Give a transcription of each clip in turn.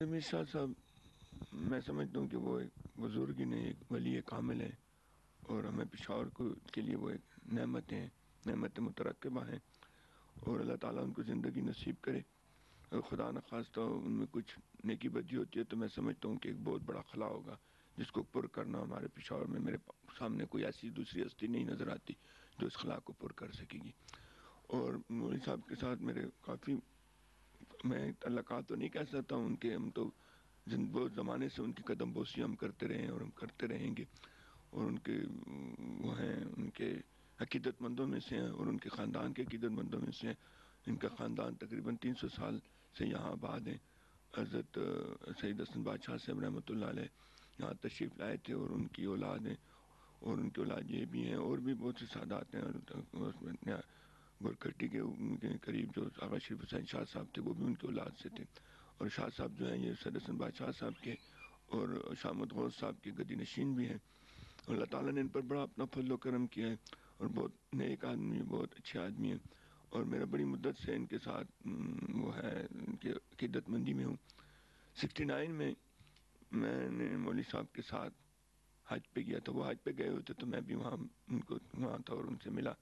امیر شاہ صاحب میں سمجھتا ہوں کہ وہ ایک بزرگ نے ایک ولی کامل ہے اور ہمیں پشاور کے لیے وہ ایک نعمت مترقبہ ہیں اور اللہ تعالیٰ ان کو زندگی نصیب کرے اور خدا نخواستہ ان میں کچھ نیکی بدی ہوتی ہے تو میں سمجھتا ہوں کہ ایک بہت بڑا خلا ہوگا جس کو پر کرنا ہمارے پشاور میں میرے سامنے کوئی ایسی دوسری ہستی نہیں نظر آتی جو اس خلا کو پر کر سکے گی۔ اور مولوی صاحب کے ساتھ میرے کافی میں تعلقات تو نہیں کہہ سکتا ہوں ان کے، ہم تو بہت زمانے سے ان کی قدم بوسی ہم کرتے رہے ہیں اور ہم کرتے رہیں گے، اور ان کے وہ ہیں، ان کے عقیدت مندوں میں سے ہیں اور ان کے خاندان کے عقیدت مندوں میں سے ہیں۔ ان کا خاندان تقریباً 300 سال سے یہاں آباد ہیں۔ حضرت سید حسن بادشاہ صاحب رحمۃ اللہ علیہ یہاں تشریف لائے تھے اور ان کی اولاد ہیں، اور ان کی اولاد یہ بھی ہیں اور بھی بہت سے سادات ہیں۔ اور گورکھٹی کے قریب جو آغا شریف حسین شاہ صاحب تھے وہ بھی ان کی اولاد سے تھے، اور شاہ صاحب جو ہیں یہ سید حسن بادشاہ صاحب کے اور شاہ محمد غوث صاحب کے گدی نشین بھی ہیں۔ اللہ تعالیٰ نے ان پر بڑا اپنا فضل و کرم کیا ہے اور بہت نیک آدمی، بہت اچھے آدمی ہیں، اور میرا بڑی مدت سے ان کے ساتھ وہ ہے، ان کی عقیدت مندی میں ہوں۔ 69 میں میں نے مولوی صاحب کے ساتھ حج پہ گیا تھا، وہ حج پہ گئے ہوئے تھے تو میں بھی وہاں تھا اور ان سے ملا۔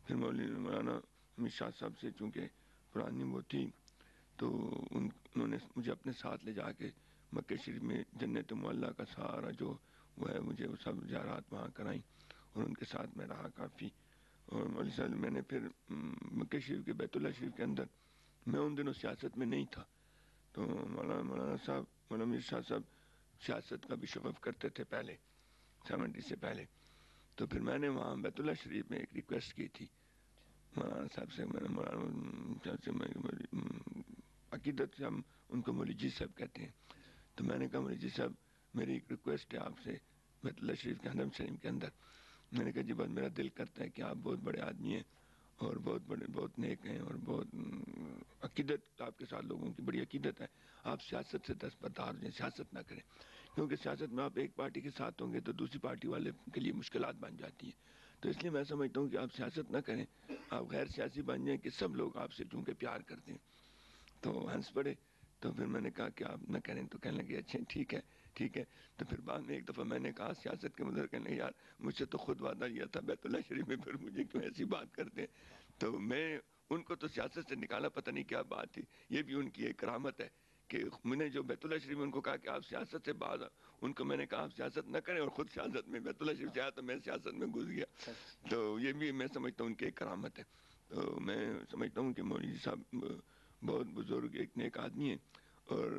پھر مولانا امیر شاہ صاحب سے چونکہ پرانی وہ تھی تو انہوں نے مجھے اپنے ساتھ لے جا کے مکہ شریف میں جنت معلیٰ کا سہارا جو وہ ہے، مجھے وہ سب زیارات وہاں کرائیں اور ان کے ساتھ میں رہا کافی۔ اور مولوی صاحب میں نے پھر مکہ شریف کے بیت اللہ شریف کے اندر، میں ان دنوں سیاست میں نہیں تھا تو مولانا امیر شاہ صاحب سیاست کا بھی شغف کرتے تھے پہلے 70 سے پہلے، تو پھر میں نے وہاں بیت اللہ شریف میں ایک ریکویسٹ کی تھی مولانا صاحب سے، میں نے مولانا صاحب سے عقیدت سے ہم ان کو مولوی جی صاحب کہتے ہیں، تو میں نے کہا مولوی جی صاحب میری ایک ریکویسٹ ہے آپ سے بیت اللہ شریف کے حرم شریف کے اندر۔ میں نے کہا جی بس میرا دل کرتا ہے کہ آپ بہت بڑے آدمی ہیں اور بہت نیک ہیں اور بہت عقیدت آپ کے ساتھ لوگوں کی بڑی عقیدت ہے، آپ سیاست سے دستبردار ہیں، سیاست نہ کریں، کیونکہ سیاست میں آپ ایک پارٹی کے ساتھ ہوں گے تو دوسری پارٹی والے کے لیے مشکلات بن جاتی ہیں، تو اس لیے میں سمجھتا ہوں کہ آپ سیاست نہ کریں، آپ غیر سیاسی بن جائیں کہ سب لوگ آپ سے چونکہ پیار کرتے ہیں۔ تو ہنس پڑے، تو پھر میں نے کہا کہ آپ نہ کریں، تو کہنے لگے اچھا ٹھیک ہے۔ تو پھر بعد میں ایک دفعہ میں نے کہا سیاست کے مطلب، کہنے لگے یار مجھ سے تو خود وعدہ لیا تھا بیت اللہ شریف میں، پھر مجھے کیوں ایسی بات کرتے ہیں؟ تو میں ان کو تو سیاست سے نکالا، پتہ نہیں کیا بات تھی، یہ بھی ان کی ایک کرامت ہے کہ میں نے جو بیت اللہ شریف میں ان کو کہا کہ آپ سیاست سے باز، ان کو میں نے کہا آپ سیاست نہ کریں، اور خود سیاست میں بیت اللہ شریف سے آیا تو میں سیاست میں گھس گیا۔ تو یہ بھی میں سمجھتا ہوں ان کی ایک کرامت ہے۔ تو میں سمجھتا ہوں کہ مولوی صاحب بہت بزرگ ایک نیک آدمی ہیں، اور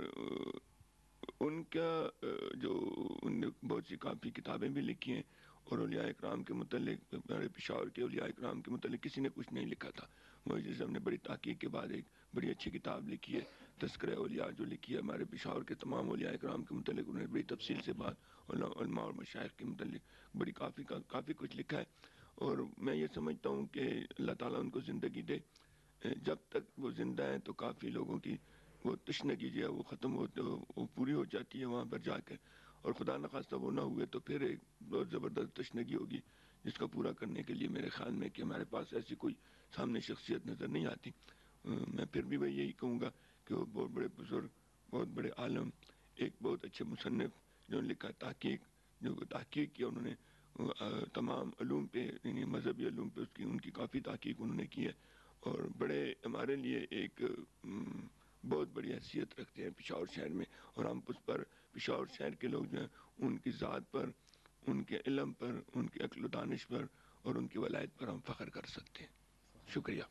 ان کا جو ان نے بہت سی کافی کتابیں بھی لکھی ہیں، اور اولیاء اکرام کے متعلق، ہمارے پشاور کے اولیاء اکرام کے متعلق کسی نے کچھ نہیں لکھا تھا۔ مولوی صاحب نے بڑی تحقیق کے بعد ایک بڑی اچھی کتاب لکھی ہے، تذکرہ اولیاء، جو لکھی ہے ہمارے پشاور کے تمام اولیاء اکرام کے متعلق، انہوں نے بڑی تفصیل سے بات، علماء اور مشائخ کے متعلق بڑی کافی کچھ لکھا ہے۔ اور میں یہ سمجھتا ہوں کہ اللہ تعالیٰ ان کو زندگی دے، جب تک وہ زندہ ہیں تو کافی لوگوں کی وہ تشنگی جو ہے وہ ختم وہ پوری ہو جاتی ہے وہاں پر جا کے، اور خدا نخواستہ وہ نہ ہوئے تو پھر ایک بہت زبردست تشنگی ہوگی جس کو پورا کرنے کے لیے میرے خیال میں کہ ہمارے پاس ایسی کوئی سامنے شخصیت نظر نہیں آتی۔ میں پھر بھی یہی کہوں گا کہ وہ بہت بڑے بزرگ، بہت بڑے عالم، ایک بہت اچھے مصنف، جو لکھا تحقیق کیا انہوں نے تمام علوم پہ، یعنی مذہبی علوم پہ ان کی کافی تحقیق انہوں نے کی ہے، اور بڑے ہمارے لیے ایک بہت بڑی حیثیت رکھتے ہیں پشاور شہر میں، اور ہم اس پر پشاور شہر کے لوگ جو ہیں ان کی ذات پر، ان کے علم پر، ان کے عقل و دانش پر اور ان کی ولایت پر ہم فخر کر سکتے ہیں۔ شکریہ۔